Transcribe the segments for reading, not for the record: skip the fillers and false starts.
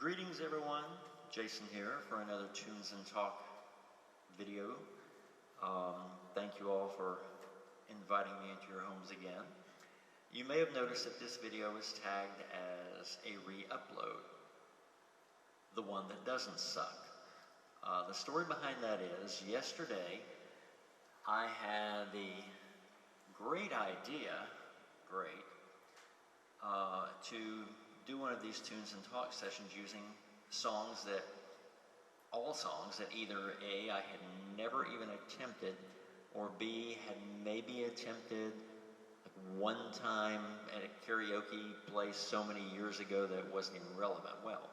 Greetings everyone, Jason here for another Tunes and Talk video. Thank you all for inviting me into your homes again. You may have noticed that this video is tagged as a re-upload, the one that doesn't suck. The story behind that is, yesterday I had the great idea, to do one of these Tunes and Talk sessions using all songs that either A, I had never even attempted, or B, had maybe attempted like one time at a karaoke place so many years ago that it wasn't even relevant. Well,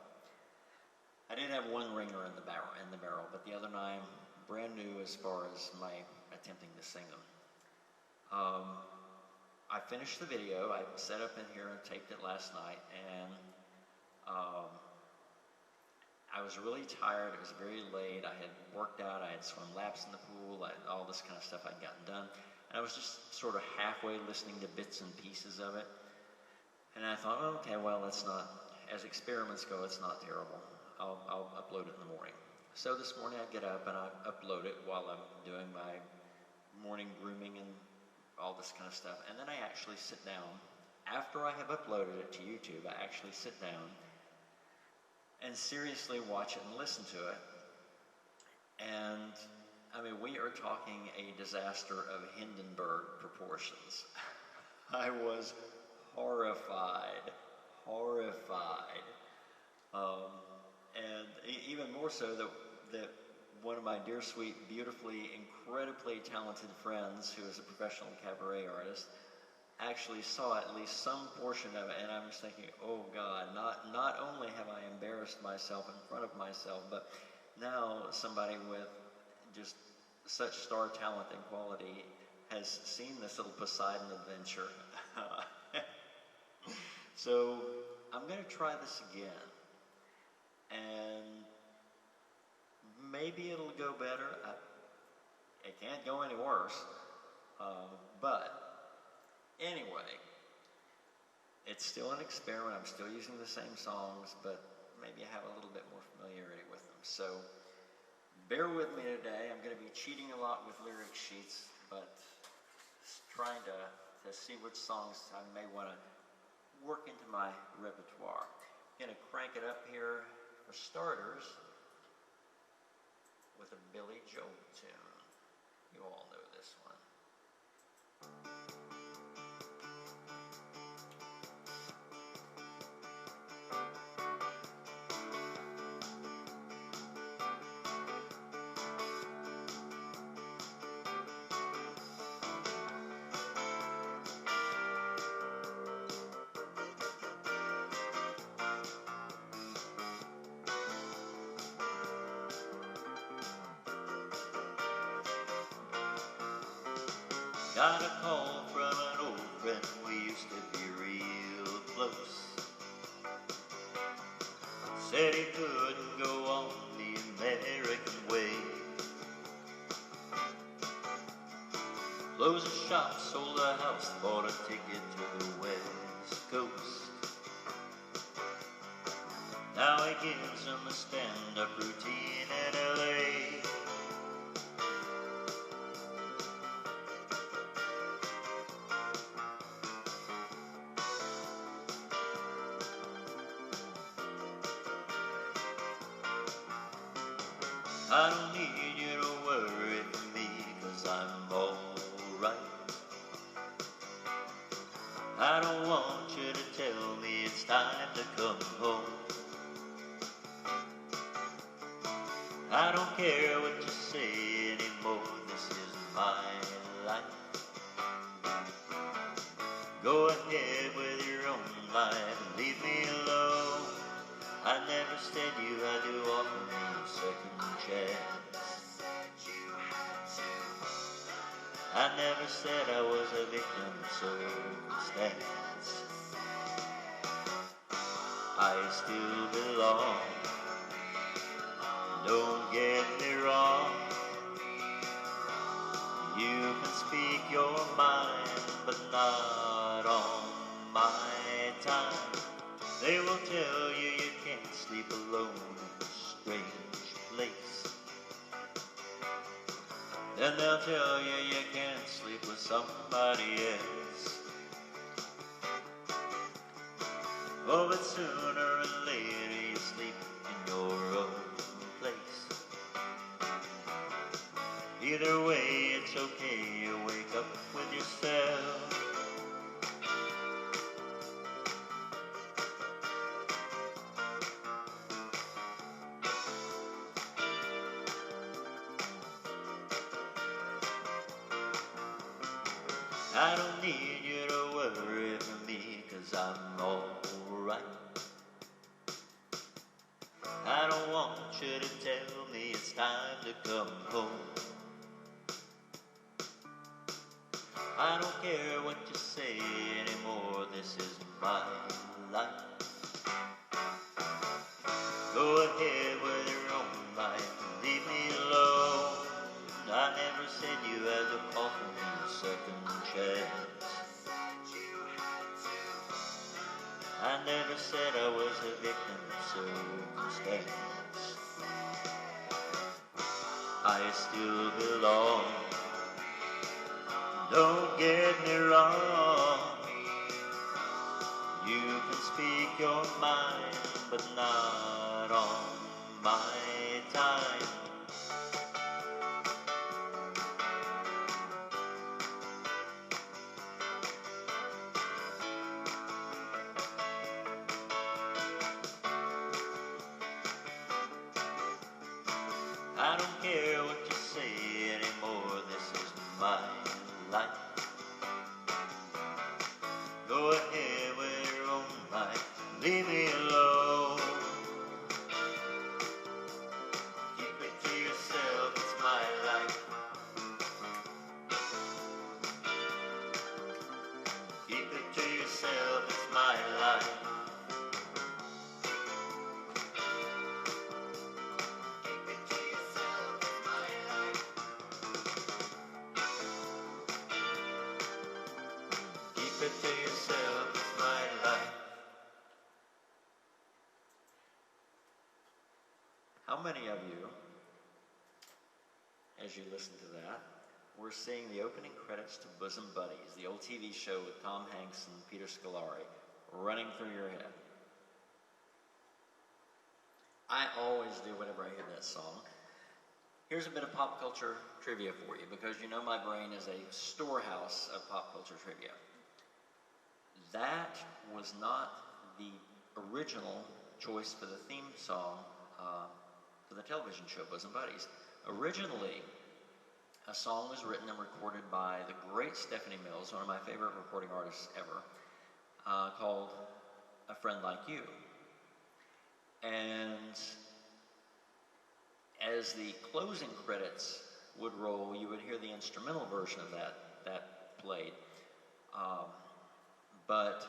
I did have one ringer in the barrel, but the other 9 brand new as far as my attempting to sing them. I finished the video. I set up in here and taped it last night, and I was really tired. It was very late. I had worked out. I had swum laps in the pool. All this kind of stuff I'd gotten done. And I was just sort of halfway listening to bits and pieces of it. And I thought, oh, okay, well, it's not, as experiments go, it's not terrible. I'll upload it in the morning. So this morning I get up and I upload it while I'm doing my morning grooming and all this kind of stuff. And then I actually sit down. After I have uploaded it to YouTube, I actually sit down and seriously watch it and listen to it. And I mean, we are talking a disaster of Hindenburg proportions. I was horrified. And even more so that one of my dear, sweet, beautifully, incredibly talented friends, who is a professional cabaret artist, actually saw at least some portion of it, and I was thinking, oh God, not only have I embarrassed myself in front of myself, but now somebody with just such star talent and quality has seen this little Poseidon adventure. So I'm going to try this again, and maybe it'll go better. It can't go any worse, but anyway, it's still an experiment. I'm still using the same songs, but maybe I have a little bit more familiarity with them. So bear with me today. I'm going to be cheating a lot with lyric sheets, but trying to see which songs I may want to work into my repertoire. I'm going to crank it up here for starters with a Billy Joel tune. You all know this one. Got a call from an old friend, we used to be real close. Said he couldn't go on the American way. Closed a shop, sold a house, bought a ticket to the West Coast. Now he gives him a stand-up routine in L.A. I don't need you to worry for me, 'cause I'm alright. I don't want you to tell me it's time to come home. I don't care what you say anymore, this is my life. Go ahead with your own life and leave me alone. I never said you had to offer me a second chance. I never said I was a victim of circumstance. I still belong. Don't get me wrong. You can speak your mind, but not on my time. They will tell you you can't sleep alone in a strange place. Then they'll tell you you can't sleep with somebody else. Oh, but sooner or later you sleep in your own place. Either way, it's okay, you wake up with yourself. I don't need you to worry for me, 'cause I'm alright. I don't want you to tell me it's time to come home. I don't care what you say anymore, this is my life. Go ahead with your own life, leave me alone. I never said you had to offer me a second chance. I never said I was a victim of circumstance. I still belong. Don't get me wrong. You can speak your mind, but not on my time. I don't care what you say anymore, this is my life. Go ahead with your own life, leave me alone. Keep it to yourself, it's my life. Keep it to yourself, it's my life. Keep it to yourself, it's my life. How many of you, as you listen to that, were seeing the opening credits to Bosom Buddies, the old TV show with Tom Hanks and Peter Scolari, running through your head? I always do whenever I hear that song. Here's a bit of pop culture trivia for you, because you know my brain is a storehouse of pop culture trivia. That was not the original choice for the theme song for the television show Bosom Buddies. Originally, a song was written and recorded by the great Stephanie Mills, one of my favorite recording artists ever, called A Friend Like You. And as the closing credits would roll, you would hear the instrumental version of that played. But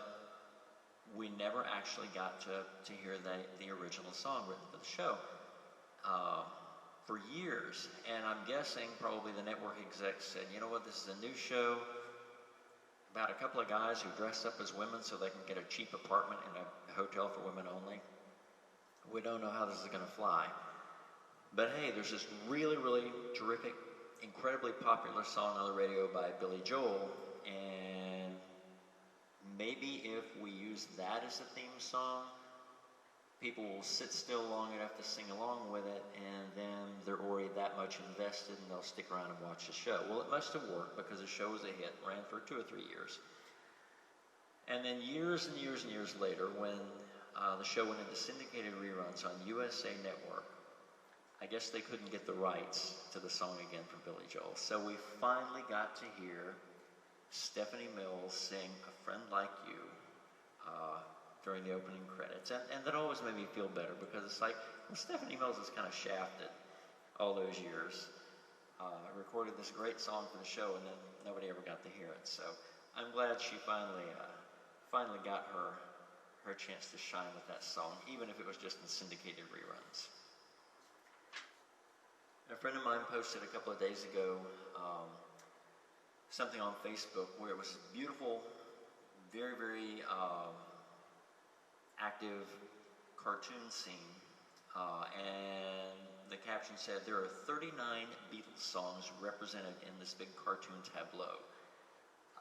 we never actually got to hear the original song written for the show for years. And I'm guessing probably the network execs said, you know what, this is a new show about a couple of guys who dress up as women so they can get a cheap apartment in a hotel for women only. We don't know how this is going to fly. But hey, there's this really, really terrific, incredibly popular song on the radio by Billy Joel, and maybe if we use that as a theme song, people will sit still long enough to sing along with it, and then they're already that much invested and they'll stick around and watch the show. Well, it must have worked because the show was a hit, ran for 2 or 3 years. And then years and years and years later, when the show went into syndicated reruns on USA Network, I guess they couldn't get the rights to the song again from Billy Joel. So we finally got to hear Stephanie Mills sing A Friend Like You during the opening credits. And that always made me feel better, because it's like, well, Stephanie Mills was kind of shafted all those years. Recorded this great song for the show, and then nobody ever got to hear it. So I'm glad she finally got her chance to shine with that song, even if it was just in syndicated reruns. A friend of mine posted a couple of days ago something on Facebook where it was beautiful, very, very active cartoon scene, and the caption said there are 39 Beatles songs represented in this big cartoon tableau.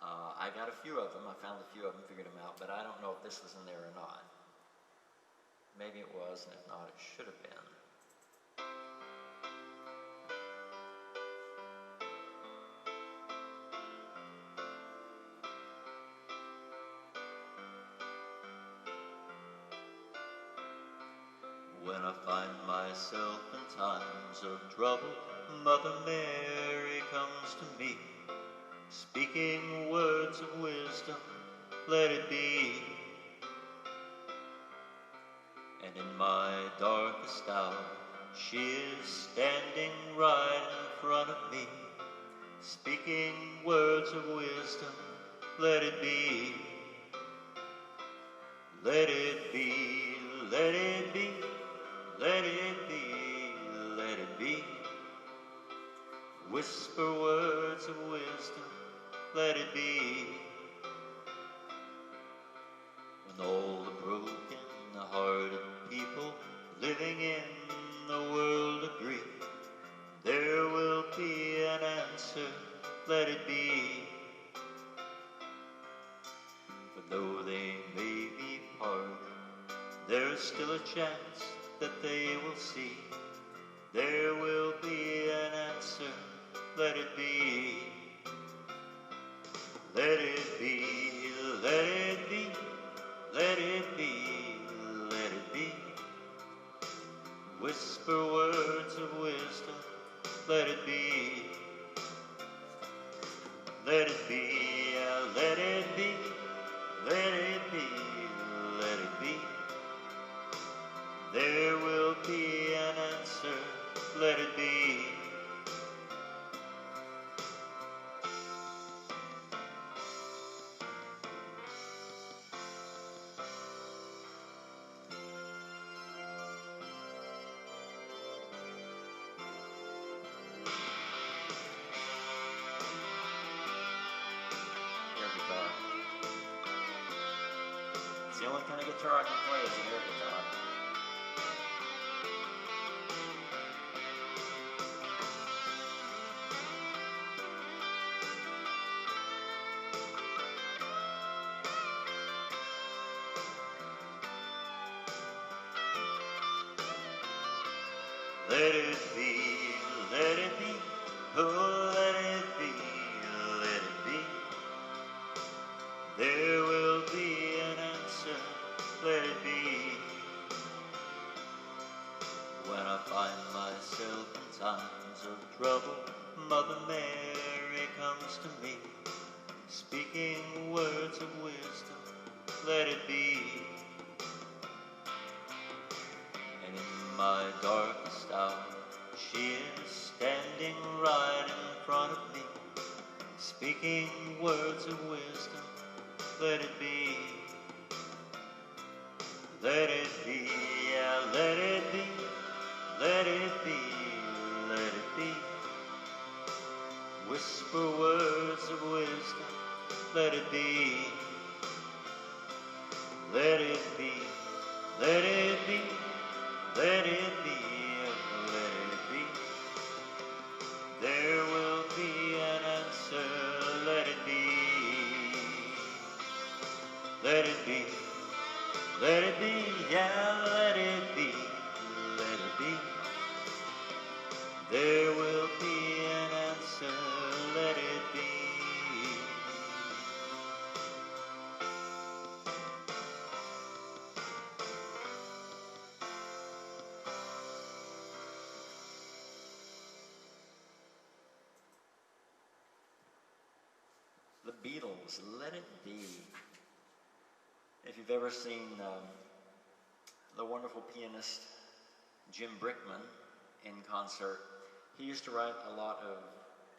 I got a few of them. I found a few of them, figured them out, but I don't know if this was in there or not. Maybe it was, and if not, it should have been. When I find myself in times of trouble, Mother Mary comes to me, speaking words of wisdom, let it be. And in my darkest hour, she is standing right in front of me, speaking words of wisdom, let it be. Let it be, let it be, let it be, let it be. Whisper words of wisdom, let it be. When all the broken-hearted people living in the world agree, there will be an answer, let it be. For though they may be parted, there's still a chance that they will see. There will be an answer, let it be. Let it be, let it be, let it be, let it be. Whisper words of wisdom, let it be. Let it be, let it be, let it be, let it be. There will be an answer, let it be. It's the only kind of guitar I can play is an air guitar. Let it be, let it be, oh let it be, let it be. There will be an answer, let it be. When I find myself in times of trouble, Mother Mary comes to me, speaking words of wisdom, let it be. And in my darkest hour, she is standing right in front of me, speaking words of wisdom, let it be. Let it be, yeah, let it be, let it be, let it be. Whisper words of wisdom, let it be. Let it be, let it be, let it be, let it be. There will be an answer, let it be. Let it be, let it be, yeah, let it be, let it be. There will be an answer, let it be. The Beatles, Let It Be. If you've ever seen the wonderful pianist Jim Brickman in concert, he used to write a lot of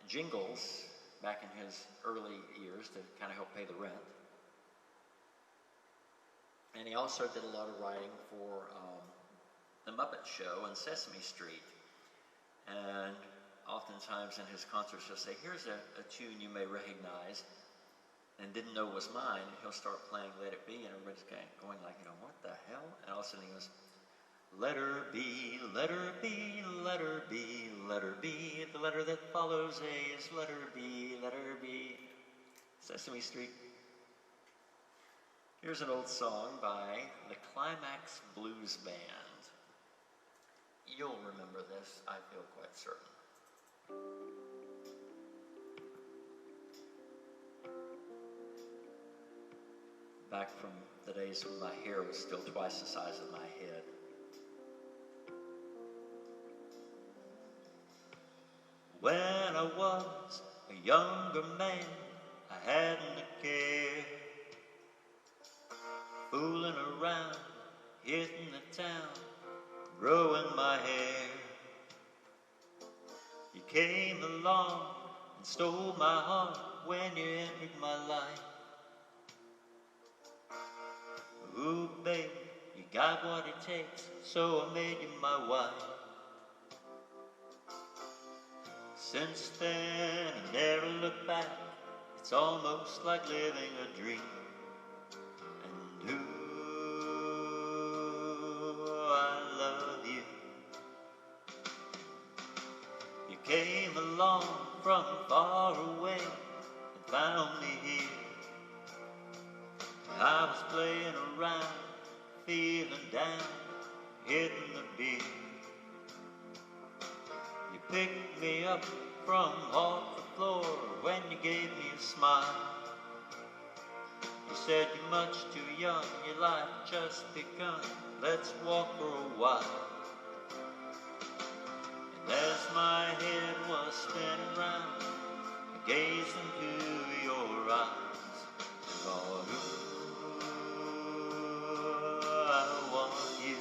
jingles back in his early years to kind of help pay the rent. And he also did a lot of writing for The Muppet Show and Sesame Street. And oftentimes in his concerts he'll say, here's a tune you may recognize and didn't know was mine, and he'll start playing Let It Be, and everybody's going like, what the hell all of a sudden he goes, let her be, let her be, let her be, let her be. The letter that follows A is let her be, let her be. Sesame Street. Here's an old song by the Climax Blues Band. You'll remember this, I feel quite certain. Back from the days when my hair was still twice the size of my head. When I was a younger man, I hadn't a care, fooling around, hitting the town, growing my hair. You came along and stole my heart when you entered my life. Ooh, baby, you got what it takes, so I made you my wife. Since then, I never look back. It's almost like living a dream. And I love you. You came along from far away and found me here. I was playing around, feeling down, hitting the beer. You picked me up from off the floor when you gave me a smile. You said you're much too young, your life just begun, let's walk for a while. And as my head was spinning round, I gazed into your eyes and thought, I want you.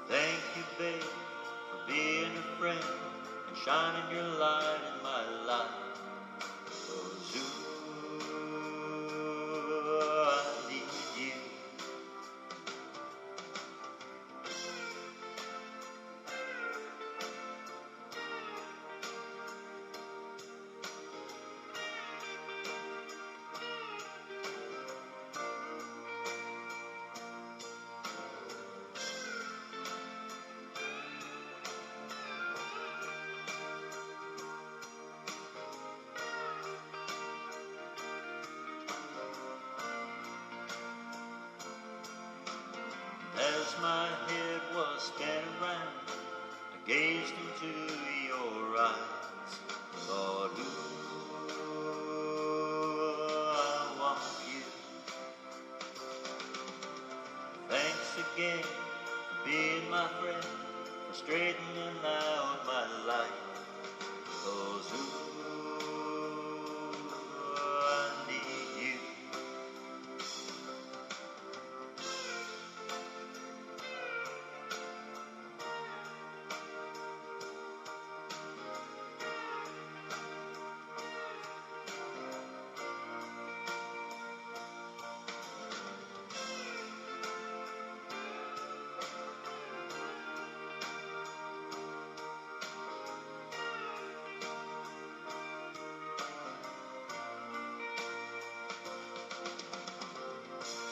Thank you, babe, for being a friend and shining your light in my life. 'Cause I need you. As my head was spinning round, I gazed into your eyes, thought, I want you. Thanks again for being my friend, for straightening out my life. 'Cause I need you.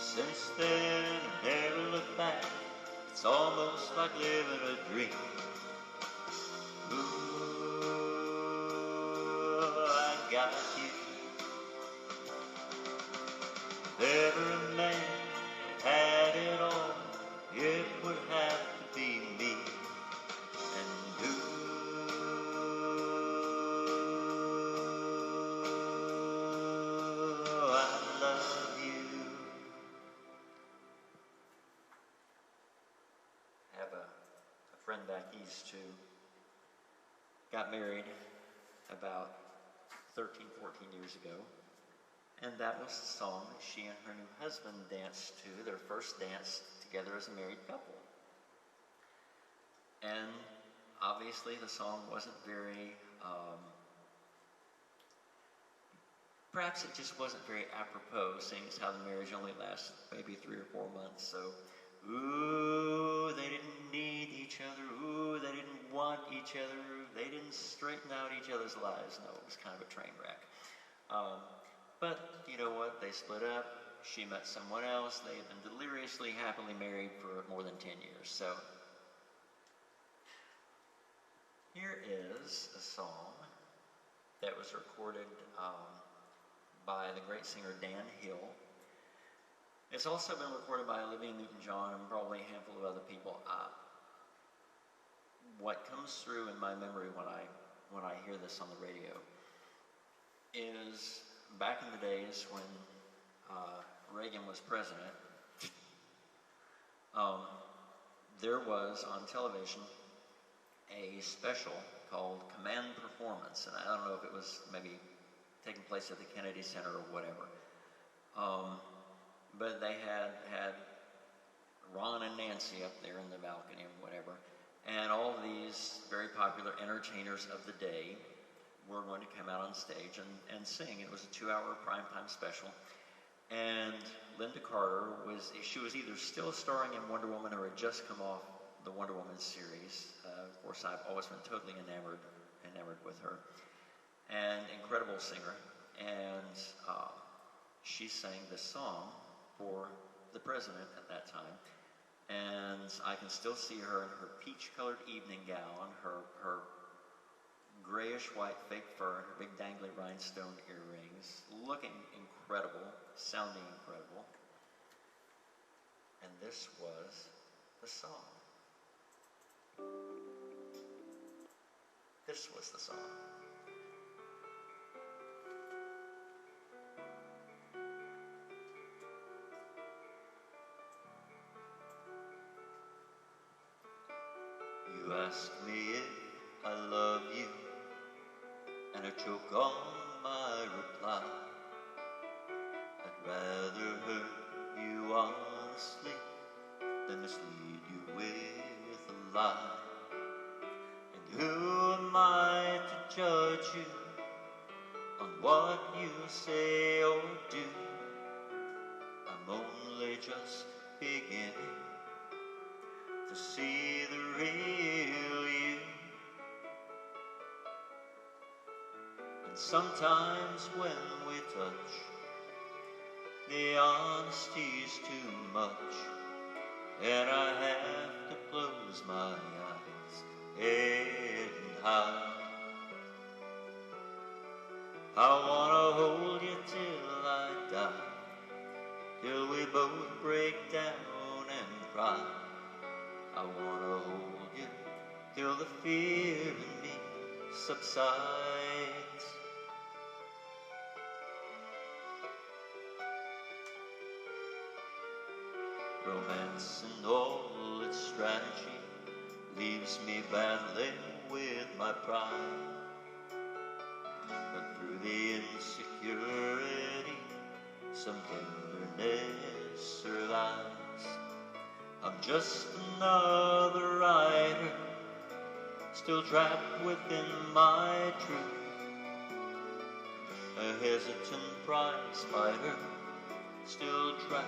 Since then, I never look back. It's almost like living a dream. Ooh, I got you. If ever a man had it all, it would have to be me. And I love you. I have a friend back east who got married about 13, 14 years ago. And that was the song that she and her new husband danced to, their first dance together as a married couple. And obviously the song wasn't very, perhaps it just wasn't very apropos, seeing as how the marriage only lasted maybe 3 or 4 months. So, ooh, they didn't need each other. Ooh, they didn't want each other. They didn't straighten out each other's lives. No, it was kind of a train wreck. But you know what? They split up. she met someone else. They had been deliriously happily married for more than 10 years. So here is a song that was recorded by the great singer Dan Hill. It's also been recorded by Olivia Newton-John and probably a handful of other people. What comes through in my memory when I hear this on the radio is back in the days when Reagan was president. There was on television a special called Command Performance, and I don't know if it was maybe taking place at the Kennedy Center or whatever. But they had Ron and Nancy up there in the balcony or whatever, and all these very popular entertainers of the day were going to come out on stage and sing. It was a 2-hour primetime special, and Linda Carter was either still starring in Wonder Woman or had just come off the Wonder Woman series. Of course, I've always been totally enamored with her. And incredible singer. And she sang this song for the president at that time. And I can still see her in her peach-colored evening gown, her grayish-white fake fur, and her big dangly rhinestone earrings, looking incredible, sounding incredible. And this was the song. This was the song. You ask me if I love you, and I choke on my reply. I'd rather hurt you honestly than mislead you with a lie. And who am I to judge you on what you say or do? I'm only just beginning to see the real you. And sometimes when we touch, the honesty's too much, and I have to close my eyes and hide. I wanna hold you till I die, till we both break down and cry. I wanna hold you till the fear in me subsides. Romance and all its strategy leaves me battling with my pride. But through the insecurity, some tenderness survives. I'm just another rider, still trapped within my truth. A hesitant prize fighter, still trapped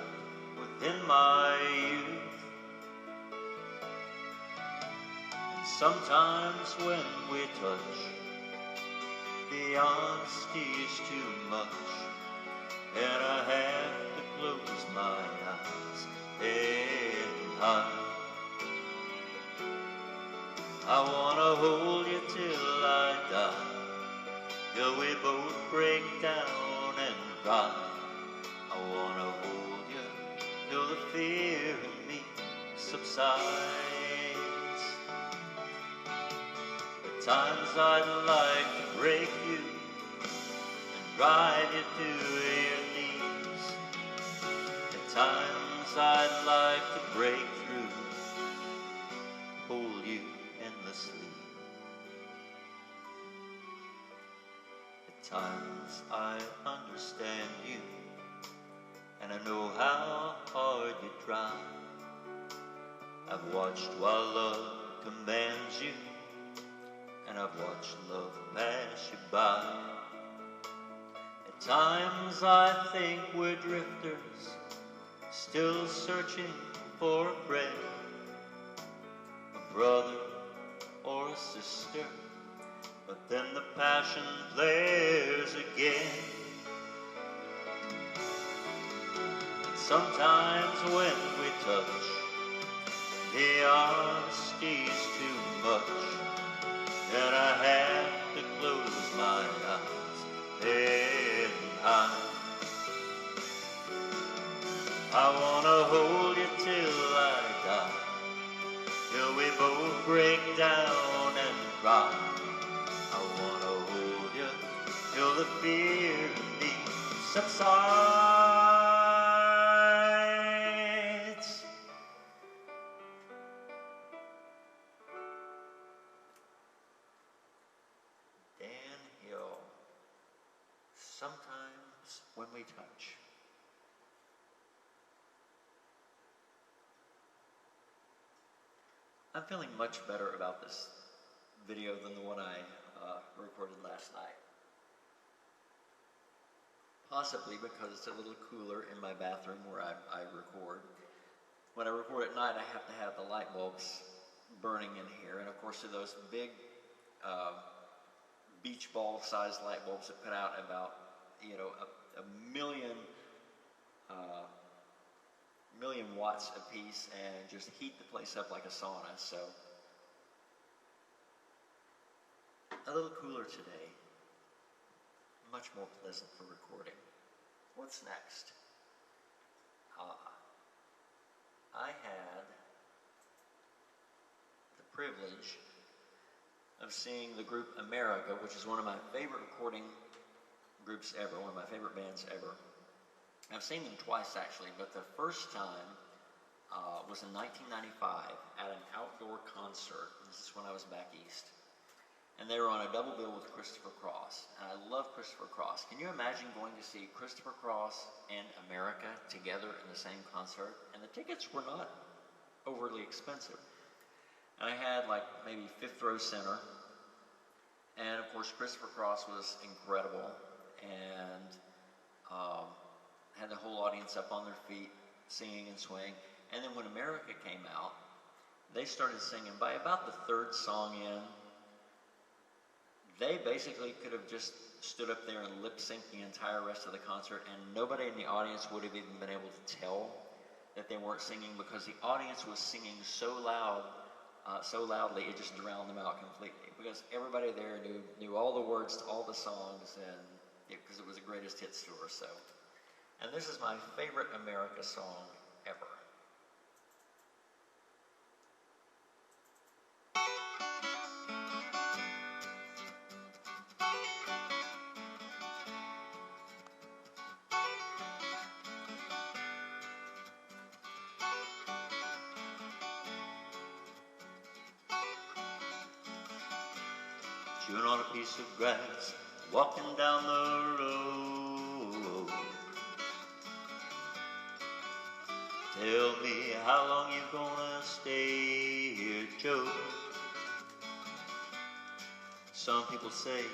within my youth. And sometimes when we touch, the honesty's too much, and I have to close my eyes and hide. I wanna hold you till I die, till we both break down and cry. I wanna hold you till the fear in me subsides. At times I'd like to break you and drive you to your knees. At times I'd like to break through, hold you endlessly. At times I understand you, and I know how hard you try. I've watched while love commands you, and I've watched love pass you by. At times I think we're drifters, still searching for a friend, a brother or a sister, but then the passion flares again. Sometimes when we touch, the honesty's too much, and I have to close my eyes and hide. I wanna hold you till I die, till we both break down and cry. I wanna hold you till the fear in me subsides. Dan Hill, sometimes when we touch. I'm feeling much better about this video than the one I recorded last night. Possibly because it's a little cooler in my bathroom where I record. When I record at night, I have to have the light bulbs burning in here, and of course, they're those big beach ball sized light bulbs that put out about, you know, a million watts a piece and just heat the place up like a sauna. So a little cooler today, much more pleasant for recording. What's next? I had the privilege of seeing the group America, which is one of my favorite recording groups ever, one of my favorite bands ever. I've seen them twice actually, but the first time was in 1995 at an outdoor concert. This is when I was back east. And they were on a double bill with Christopher Cross. And I love Christopher Cross. Can you imagine going to see Christopher Cross and America together in the same concert? And the tickets were not overly expensive. And I had like maybe fifth row center. And of course, Christopher Cross was incredible. And had the whole audience up on their feet, singing and swaying. And then when America came out, they started singing. By about the third song in, they basically could have just stood up there and lip-synced the entire rest of the concert, and nobody in the audience would have even been able to tell that they weren't singing, because the audience was singing so loudly it just drowned them out completely. Because everybody there knew all the words to all the songs, and because it was the greatest hits tour. So, and this is my favorite America song ever. Chewing on a piece of grass, walking down the road. Tell me how long you gonna stay here, Joe. Some people say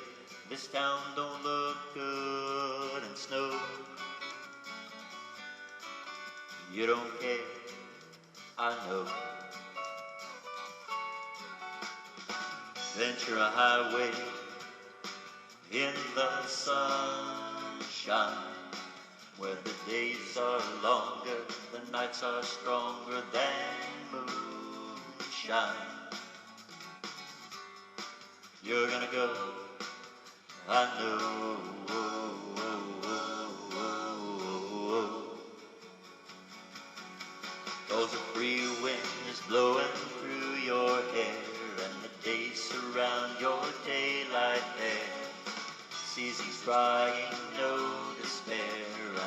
this town don't look good in snow. You don't care, I know. Venture a highway in the sunshine, where the days are longer, the nights are stronger than moonshine. You're gonna go, I know. Cause the free wind is blowing through your hair, and the days surround your daylight hair. Seasons crying, no despair,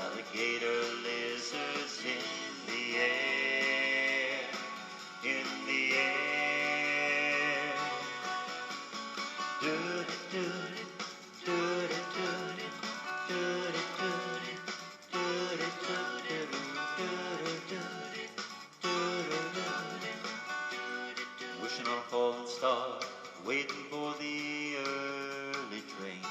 alligator lizards in the air, in the air. Do-do-do-do, do-do-do-do, do-do-do-do, do-do-do-do. Wishing on a falling star, waiting for the early train.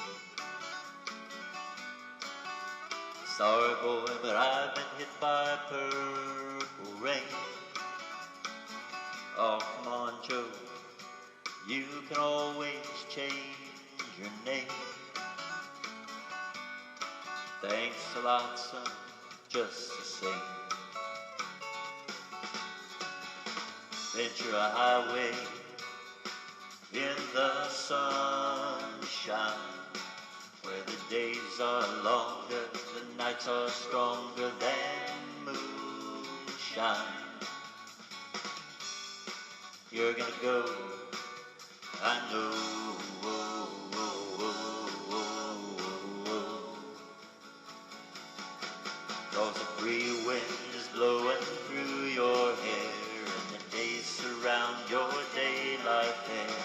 Sorry boy, but I've been hit by purple rain. Oh, come on, Joe, you can always change your name. Thanks a lot, son, just the same. Venture a highway in the sunshine, where the days are longer, the nights are stronger than moonshine. You're gonna go, I know. Cause the free wind is blowing through your hair, and the days surround your daylight there.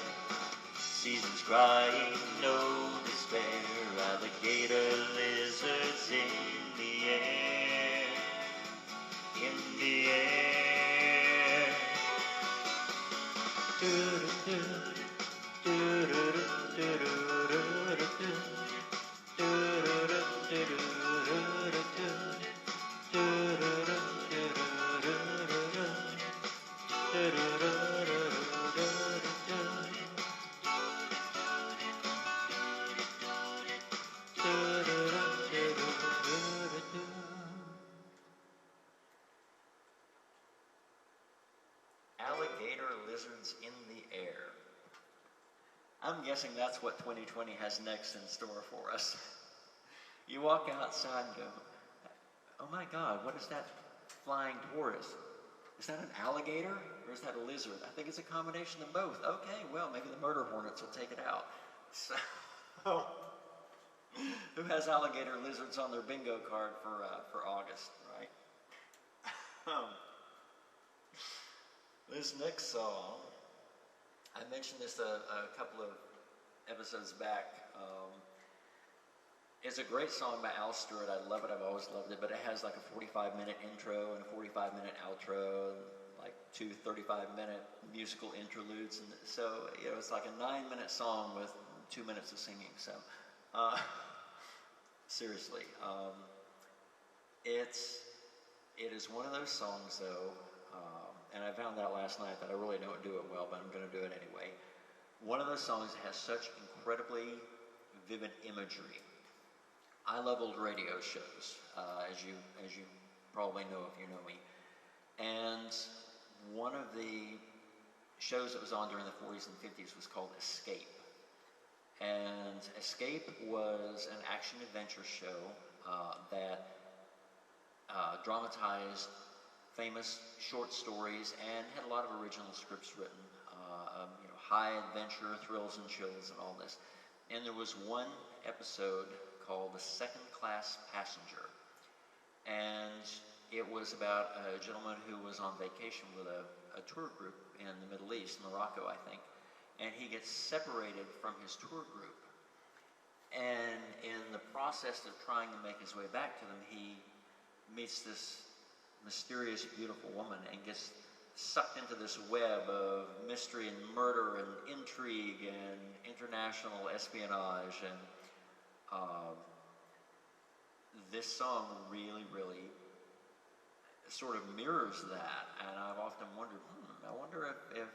Seasons crying, no despair, alligator lizards in the air, in the air. Alligator lizards in the air. I'm guessing that's what 2020 has next in store for us. You walk outside and go, oh my God, what is that flying toward us? Is that an alligator or is that a lizard? I think it's a combination of both. Okay, well, maybe the murder hornets will take it out. So, who has alligator lizards on their bingo card for August, right? This next song, I mentioned this a couple of episodes back. It's a great song by Al Stewart. I love it. I've always loved it. But it has like a 45-minute intro and a 45-minute outro, and like two 35-minute musical interludes. And so, you know, it's like a 9-minute song with 2 minutes of singing. So, seriously, it is one of those songs, though. And I found out last night that I really don't do it well, but I'm going to do it anyway. One of those songs that has such incredibly vivid imagery. I love old radio shows, as you probably know if you know me. And one of the shows that was on during the 40s and 50s was called Escape. And Escape was an action-adventure show that dramatized famous short stories and had a lot of original scripts written, you know, high adventure, thrills and chills and all this. And there was one episode called The Second Class Passenger. And it was about a gentleman who was on vacation with a tour group in the Middle East, Morocco, I think. And he gets separated from his tour group. And in the process of trying to make his way back to them, he meets this mysterious, beautiful woman and gets sucked into this web of mystery and murder and intrigue and international espionage. And this song really, really sort of mirrors that. And I've often wondered, I wonder if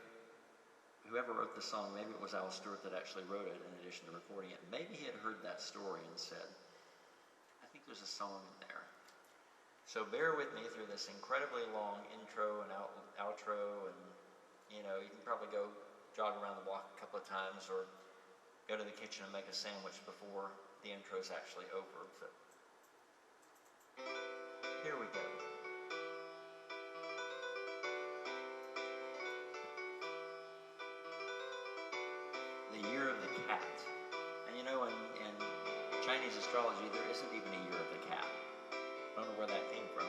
whoever wrote the song, maybe it was Al Stewart that actually wrote it in addition to recording it. Maybe he had heard that story and said, I think there's a song in there. So bear with me through this incredibly long intro and outro, and you know, you can probably go jog around the block a couple of times or go to the kitchen and make a sandwich before the intro is actually over. But here we go. The Year of the Cat. And you know, in Chinese astrology, there isn't even a Year of the Cat. I don't know where that came from.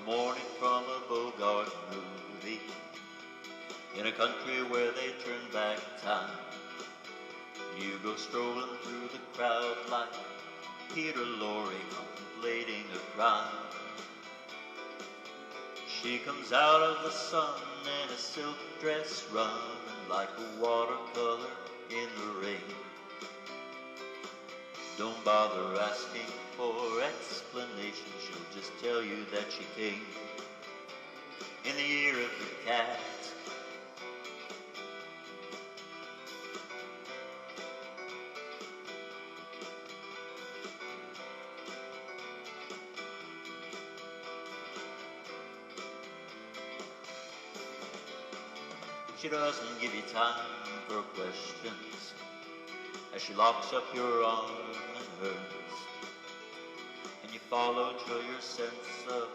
morning from a Bogart movie, in a country where they turn back time. You go strolling through the crowd like Peter Lorre contemplating a crime. She comes out of the sun in a silk dress, running like a watercolor in the rain. Don't bother asking for explanation, she'll just tell you that she came in the year of the cat. She doesn't give you time for questions as she locks up your arm and hers, and you follow till your sense of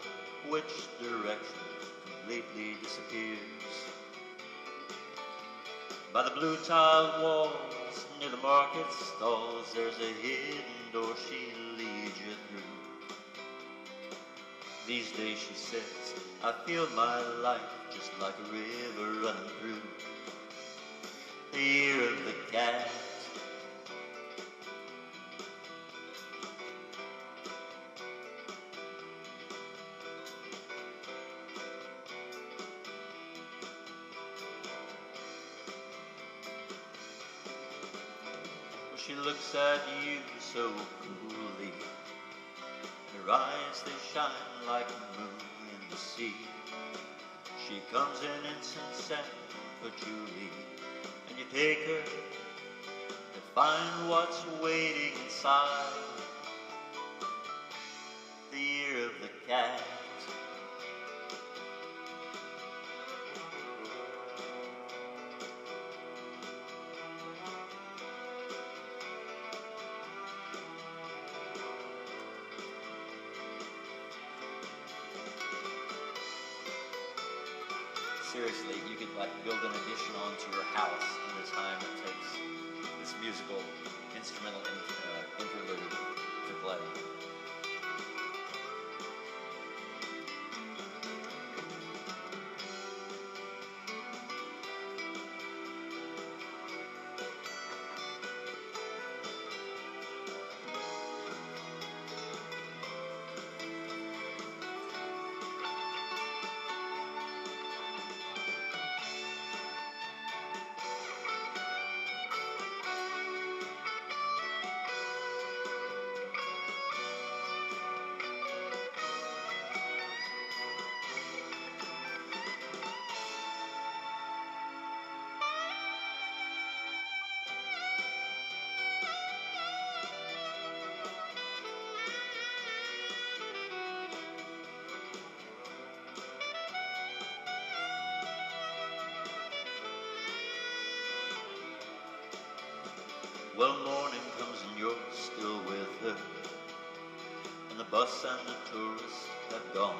which direction completely disappears. By the blue tiled walls near the market stalls, there's a hidden door she leads you through. These days, she says, I feel my life just like a river running through the year of the cat. Well, she looks at you so coolly, her eyes they shine like a moon in the sea. She comes in incense and patchouli, and you take her to find what's waiting inside the year of the cat. Seriously, you could like build an addition onto your house in the time it takes this musical instrumental interlude to play. Well, morning comes and you're still with her, and the bus and the tourists have gone,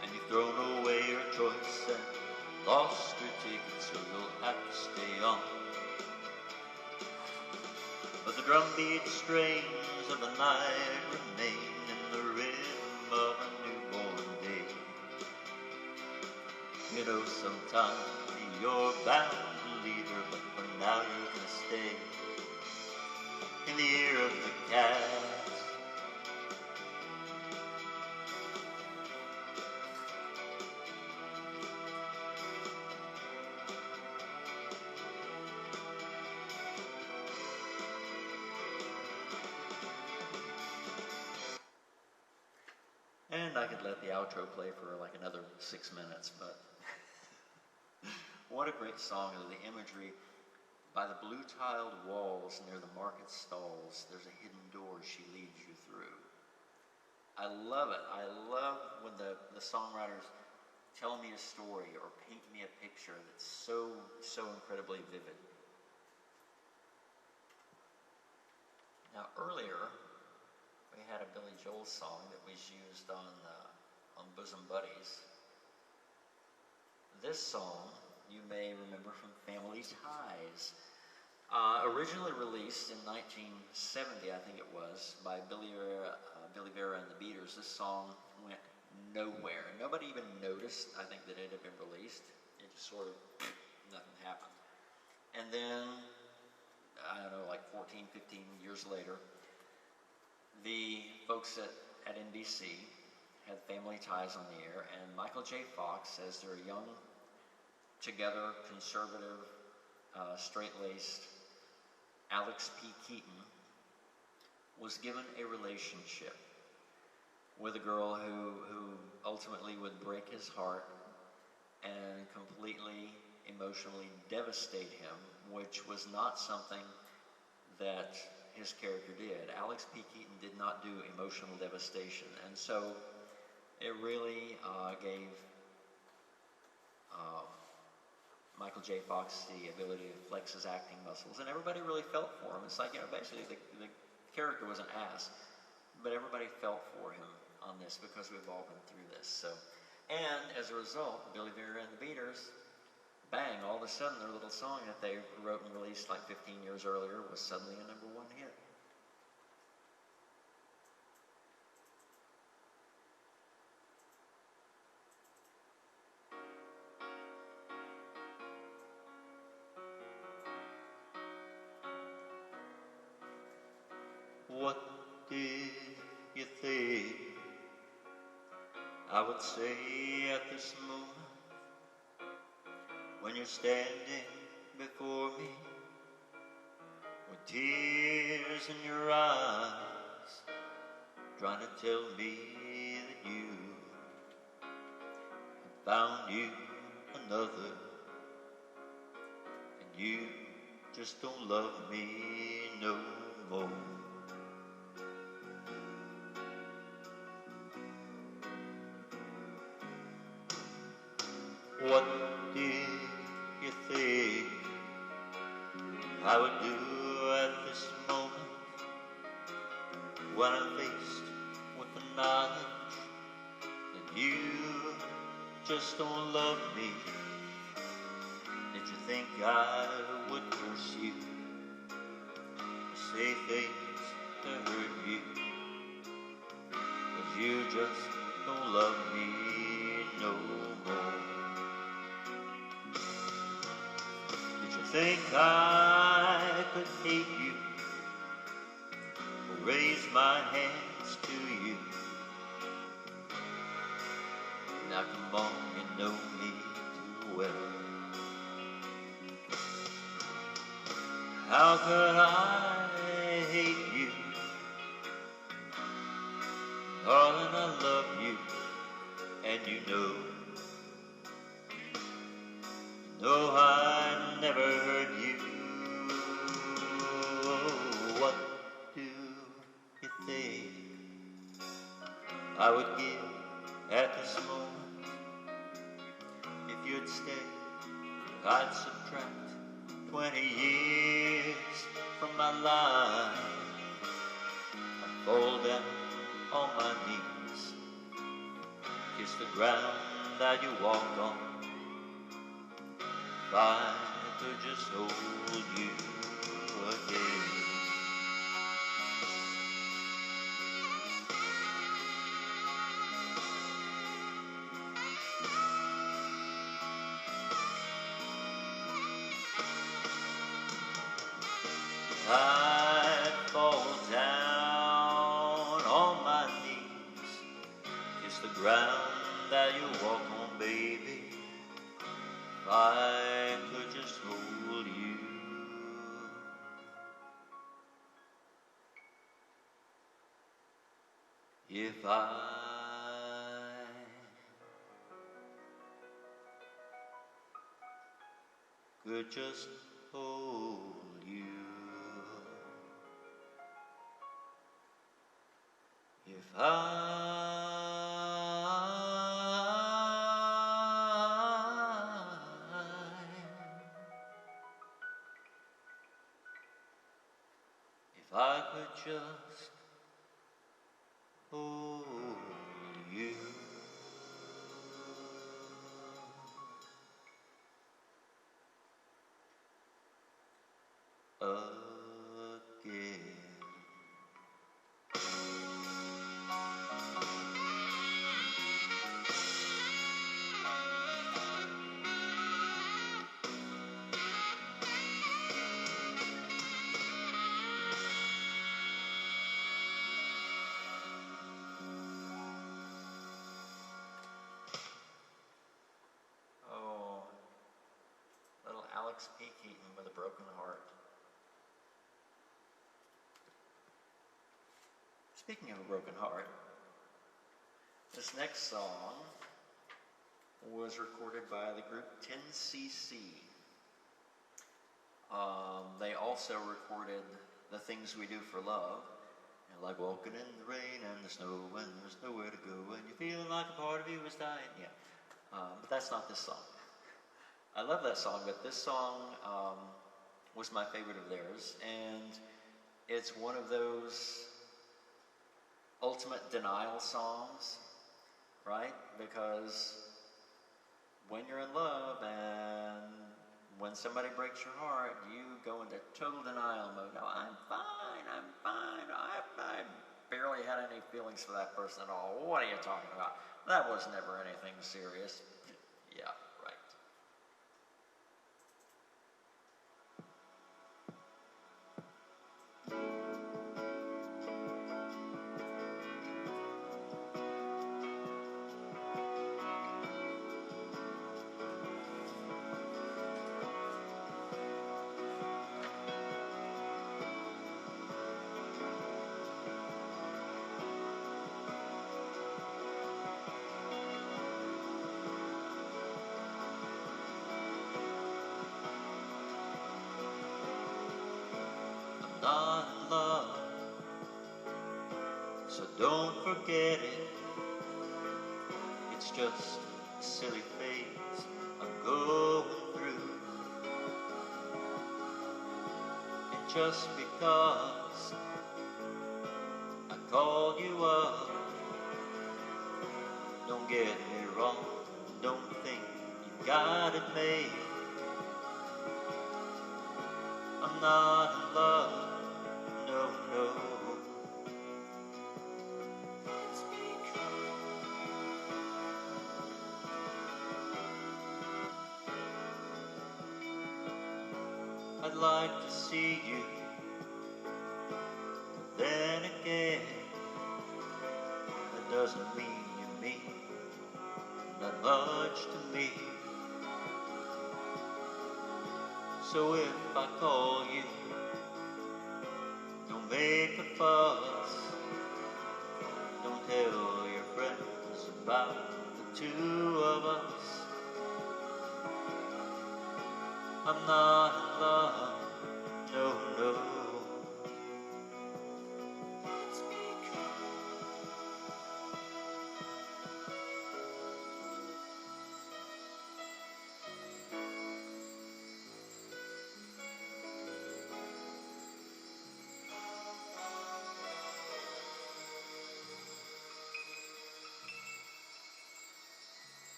and you've thrown away your choice and lost your ticket, so you'll have to stay on. But the drumbeat strains of the night remain in the rhythm of a newborn day. You know, sometime you're bound to leave her, but for now you're gonna stay in the year of the cat. And I could let the outro play for like another 6 minutes, but what a great song. The imagery, by the blue tiled walls near the market stalls, there's a hidden door she leads you through. I love it. I love when the songwriters tell me a story or paint me a picture that's so incredibly vivid. Now earlier, we had a Billy Joel song that was used on Bosom Buddies. This song you may remember from Family Ties. Originally released in 1970, I think it was, by Billy Vera and the Beaters. This song went nowhere. Nobody even noticed, I think, that it had been released. It just sort of, nothing happened. And then, I don't know, like 14, 15 years later, the folks at NBC had Family Ties on the air, and Michael J. Fox, as their young, together, conservative, straight-laced Alex P. Keaton, was given a relationship with a girl who ultimately would break his heart and completely emotionally devastate him, which was not something that his character did. Alex P. Keaton did not do emotional devastation, and so it really gave Michael J. Fox the ability to flex his acting muscles, and everybody really felt for him. It's like, basically the character was an ass, but everybody felt for him on this because we've all been through this. So, and as a result, Billy Vera and the Beaters, bang, all of a sudden their little song that they wrote and released like 15 years earlier was suddenly a #1 hit. What did you think I would say at this moment when you're standing before me with tears in your eyes, trying to tell me that you have found you another and you just don't love me no more? What did you think I would do at this moment when I'm faced with the knowledge that you just don't love me? Did you think I would curse you or say things to hurt you? 'Cause you just don't love me no more. Think I could hate you or raise my hands to you? Now come on, you know me too well. How could I hate you? Darling, I love you, and you know I never hurt you. What do you think I would give at this moment if you'd stay? I'd subtract 20 years from my life. I'd fall down on my knees, kiss the ground that you walk on. If I could just hold you again. I'd fall down on my knees, kiss the ground that you walk on, baby. If I could just hold you. If I could just hold you. If I could just hold you again. Alex P. Keaton with A Broken Heart. Speaking of a broken heart, this next song was recorded by the group 10cc. They also recorded The Things We Do for Love, like walking in the rain and the snow when there's nowhere to go and you're feeling like a part of you is dying. Yeah, but that's not this song. I love that song, but this song was my favorite of theirs, and it's one of those ultimate denial songs, right? Because when you're in love and when somebody breaks your heart, you go into total denial mode. No, I'm fine. I barely had any feelings for that person at all. What are you talking about? That was never anything serious. Yeah, right. Not in love, so don't forget it. It's just a silly phase I'm going through. And just because I called you up, don't get me wrong, don't think you got it made. I'm not in love. No, no. I'd like to see you, but then again, that doesn't mean you mean that much to me. So if I call you, don't make a fuss. Don't tell your friends about the two of us. I'm not in love, no, no.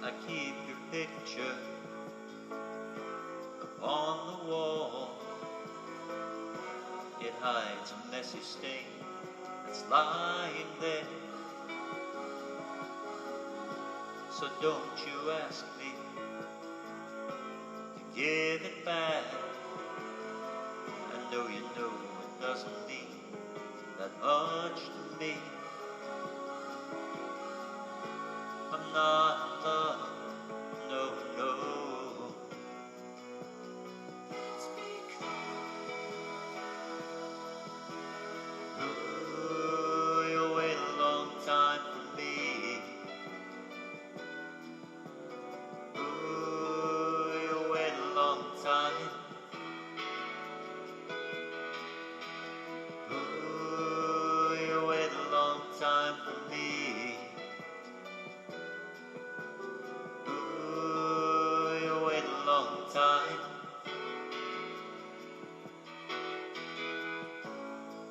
I keep your picture upon the wall. It hides a messy stain that's lying there. So don't you ask me to give it back. I know you know it doesn't mean that much to me. I'm not in love, no, no. Ooh, you wait a long time for me. Ooh, you wait a long time. Ooh, you wait a long time for me. Ooh, you wait a long time.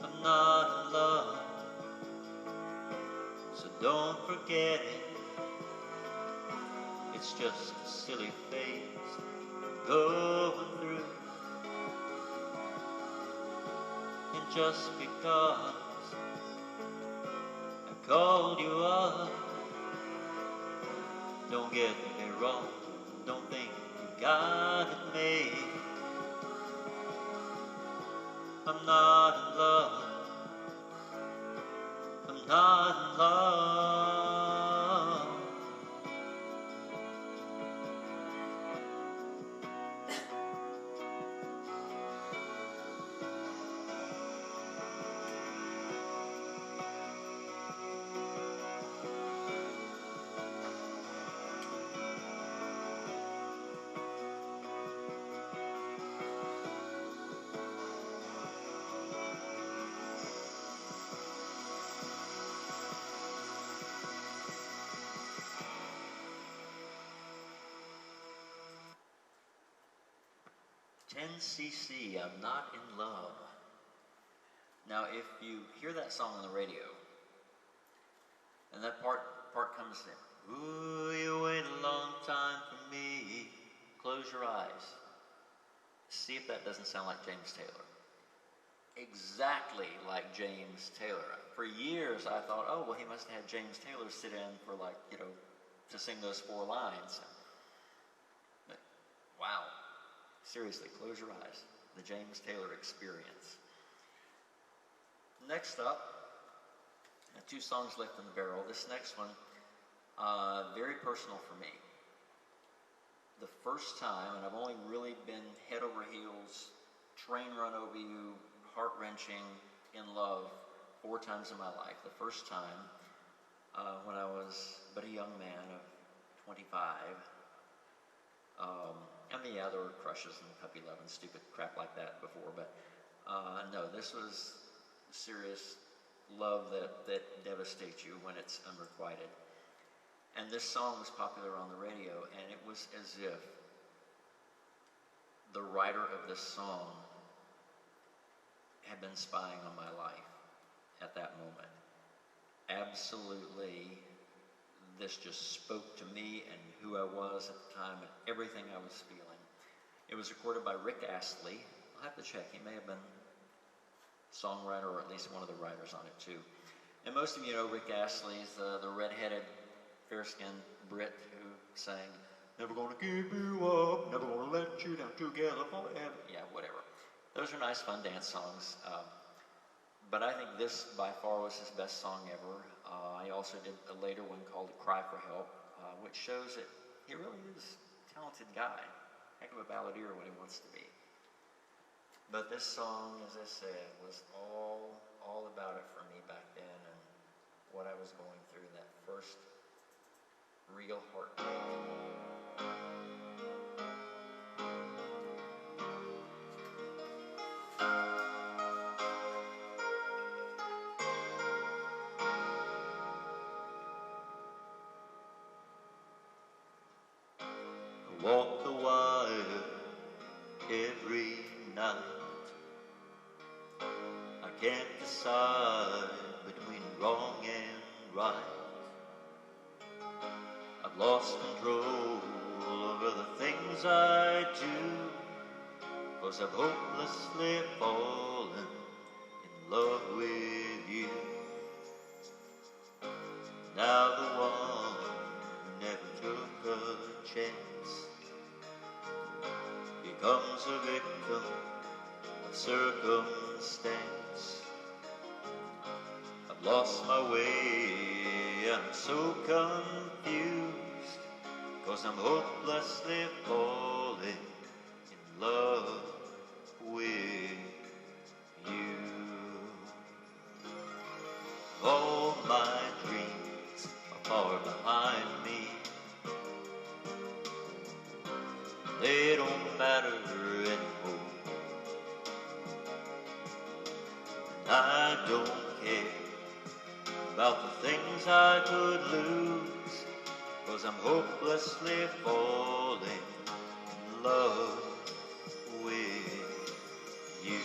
I'm not in love, so don't forget it. It's just a silly phase going through. And just because I called you up, don't get me wrong, don't think you got it made. I'm not in love, I'm not in love. "10cc, I'm not in love." Now, if you hear that song on the radio, and that part comes in, "Ooh, you wait a long time for me, close your eyes." See if that doesn't sound like James Taylor. Exactly like James Taylor. For years, I thought, oh, well, he must have had James Taylor sit in for, like, to sing those 4 lines. But, wow. Seriously, close your eyes. The James Taylor Experience. Next up, 2 songs left in the barrel. This next one, very personal for me. The first time, and I've only really been head over heels, train run over you, heart-wrenching, in love 4 times in my life. The first time, when I was but a young man of 25. I mean, yeah, there were crushes and puppy love and stupid crap like that before, but no, this was serious love that devastates you when it's unrequited. And this song was popular on the radio, and it was as if the writer of this song had been spying on my life at that moment. Absolutely, this just spoke to me and who I was at the time and everything I was feeling. It was recorded by Rick Astley. I'll have to check. He may have been songwriter or at least one of the writers on it too. And most of you know Rick Astley is the red-headed, fair-skinned Brit who sang, "Never gonna give you up, never gonna let you down, together forever." Yeah, whatever. Those are nice, fun dance songs. But I think this, by far, was his best song ever. I also did a later one called "Cry for Help," which shows that he really is a talented guy. Heck of a balladeer when he wants to be. But this song, as I said, was all about it for me back then and what I was going through, that first real heartbreak. I walk the wire every night. I can't decide between wrong and right. I've lost control over the things I do, 'cause I've hopelessly fallen in love with you. Now the one who never took a chance becomes a victim of circumstance. I've lost my way and I'm so confused, 'cause I'm hopelessly falling in love with you. All my dreams are far behind me. They don't matter anymore. I don't care about the things I could lose, 'cause I'm hopelessly falling in love with you.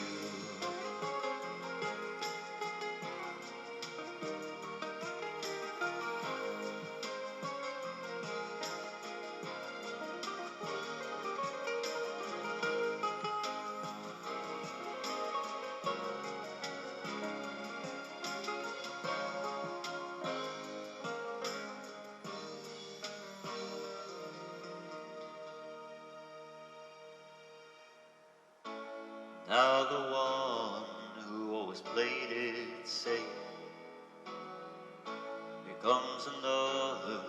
comes another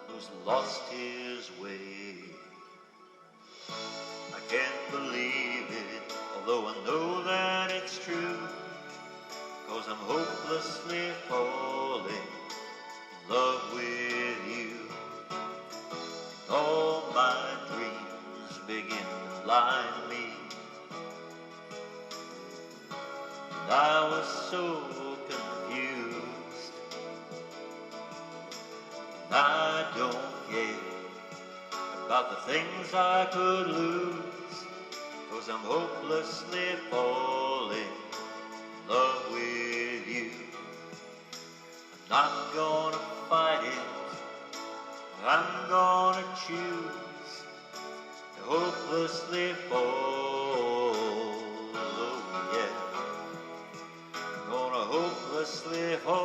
who's lost his way. I can't believe it, although I know that it's true, 'cause I'm hopelessly falling in love with you. All my dreams begin to blind me, and I was so confused. And I don't care about the things I could lose, 'cause I'm hopelessly falling in love with you. I'm not gonna fight it, I'm gonna choose to hopelessly fall. Oh yeah, I'm gonna hopelessly fall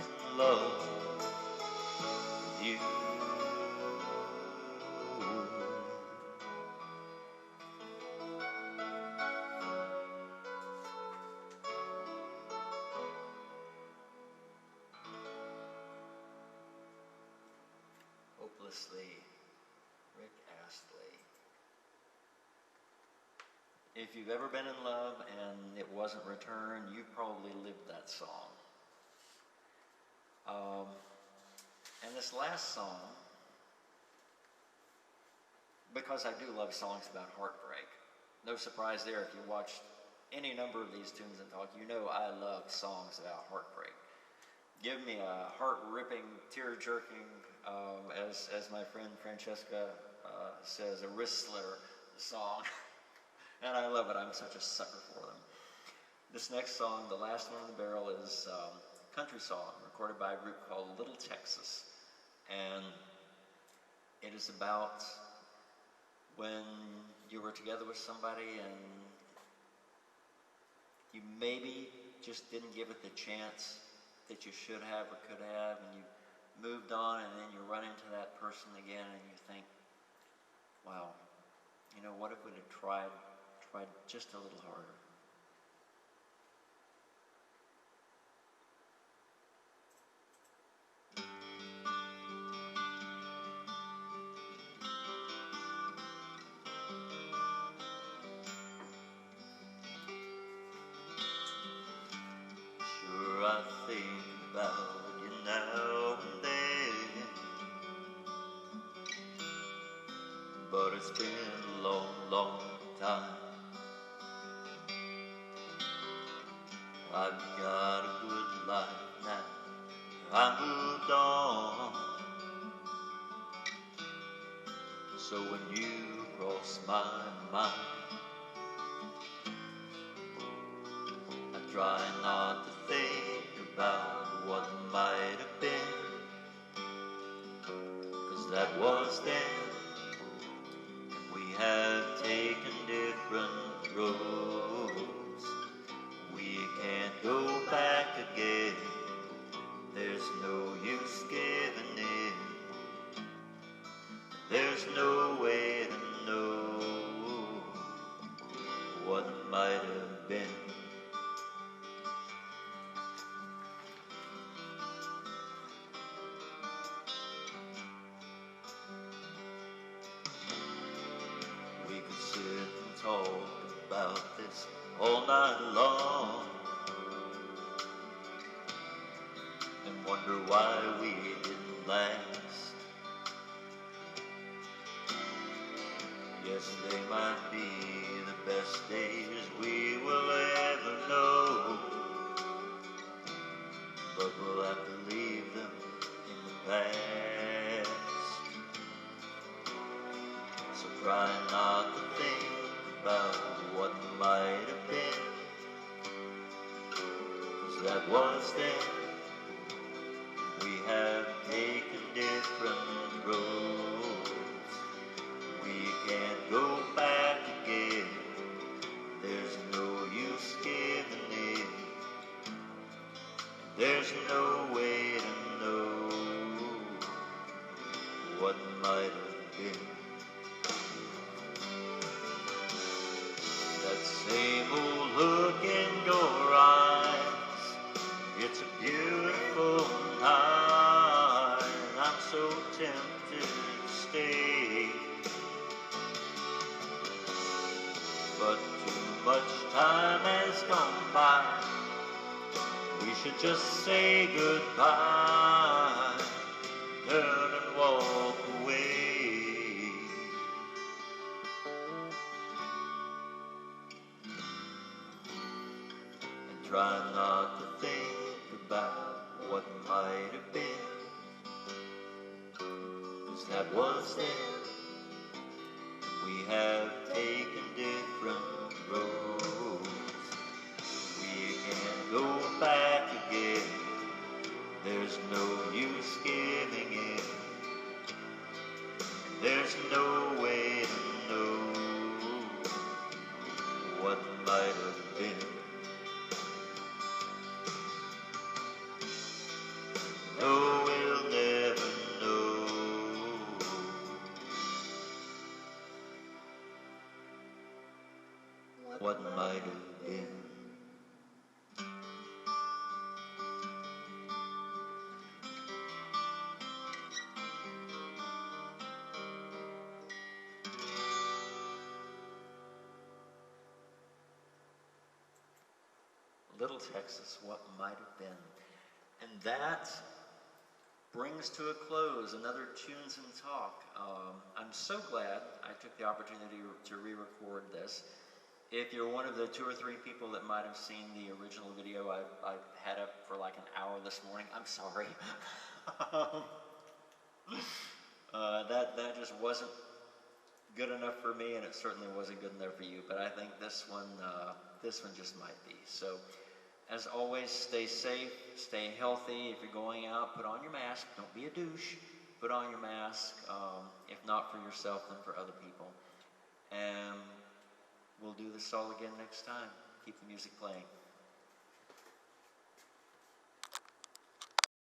in love with you. Hopelessly, Rick Astley. If you've ever been in love and it wasn't returned, you probably lived that song. And this last song, because I do love songs about heartbreak, no surprise there if you watched any number of these tunes and talk, you know I love songs about heartbreak. Give me a heart-ripping, tear-jerking, as my friend Francesca says, a wristler song. And I love it. I'm such a sucker for them. This next song, the last one in the barrel, is a country song recorded by a group called Little Texas. And it is about when you were together with somebody and you maybe just didn't give it the chance that you should have or could have, and you moved on, and then you run into that person again and you think, wow, you know, what if we'd have tried just a little harder? Sure, I think about you now and then, but it's been a long, long time. I've got a good life now, I moved on. So when you cross my mind, I try not to think about what might have been, 'cause that was then, and we have taken different roads. We can't go back again, there's no use giving in, there's no way to know what might have been. We could sit and talk about this all night long and wonder why we didn't last. Yesterday might be the best days we will ever know, but we'll have to leave them in the past. So try not to think about what might have been, 'cause that was then. We have taken different roads. We can't go back again, there's no use giving in, there's no way to know what might have been. That same old look in your eyes, it's a should just say goodbye, turn and walk away. And try not to think about what might have been, 'cause that was then. We have taken different roads. We can't go back again. There's no use giving in. There's no way to know what might have been. No, we'll never know what might have been. Little Texas, what might have been. And that brings to a close another Tunes and Talk. I'm so glad I took the opportunity to re-record this. If you're one of the 2 or 3 people that might have seen the original video I had up for like an hour this morning, I'm sorry. That just wasn't good enough for me, and it certainly wasn't good enough for you. But I think this one just might be. So, as always, stay safe, stay healthy. If you're going out, put on your mask. Don't be a douche. Put on your mask. If not for yourself, then for other people. And we'll do this all again next time. Keep the music playing.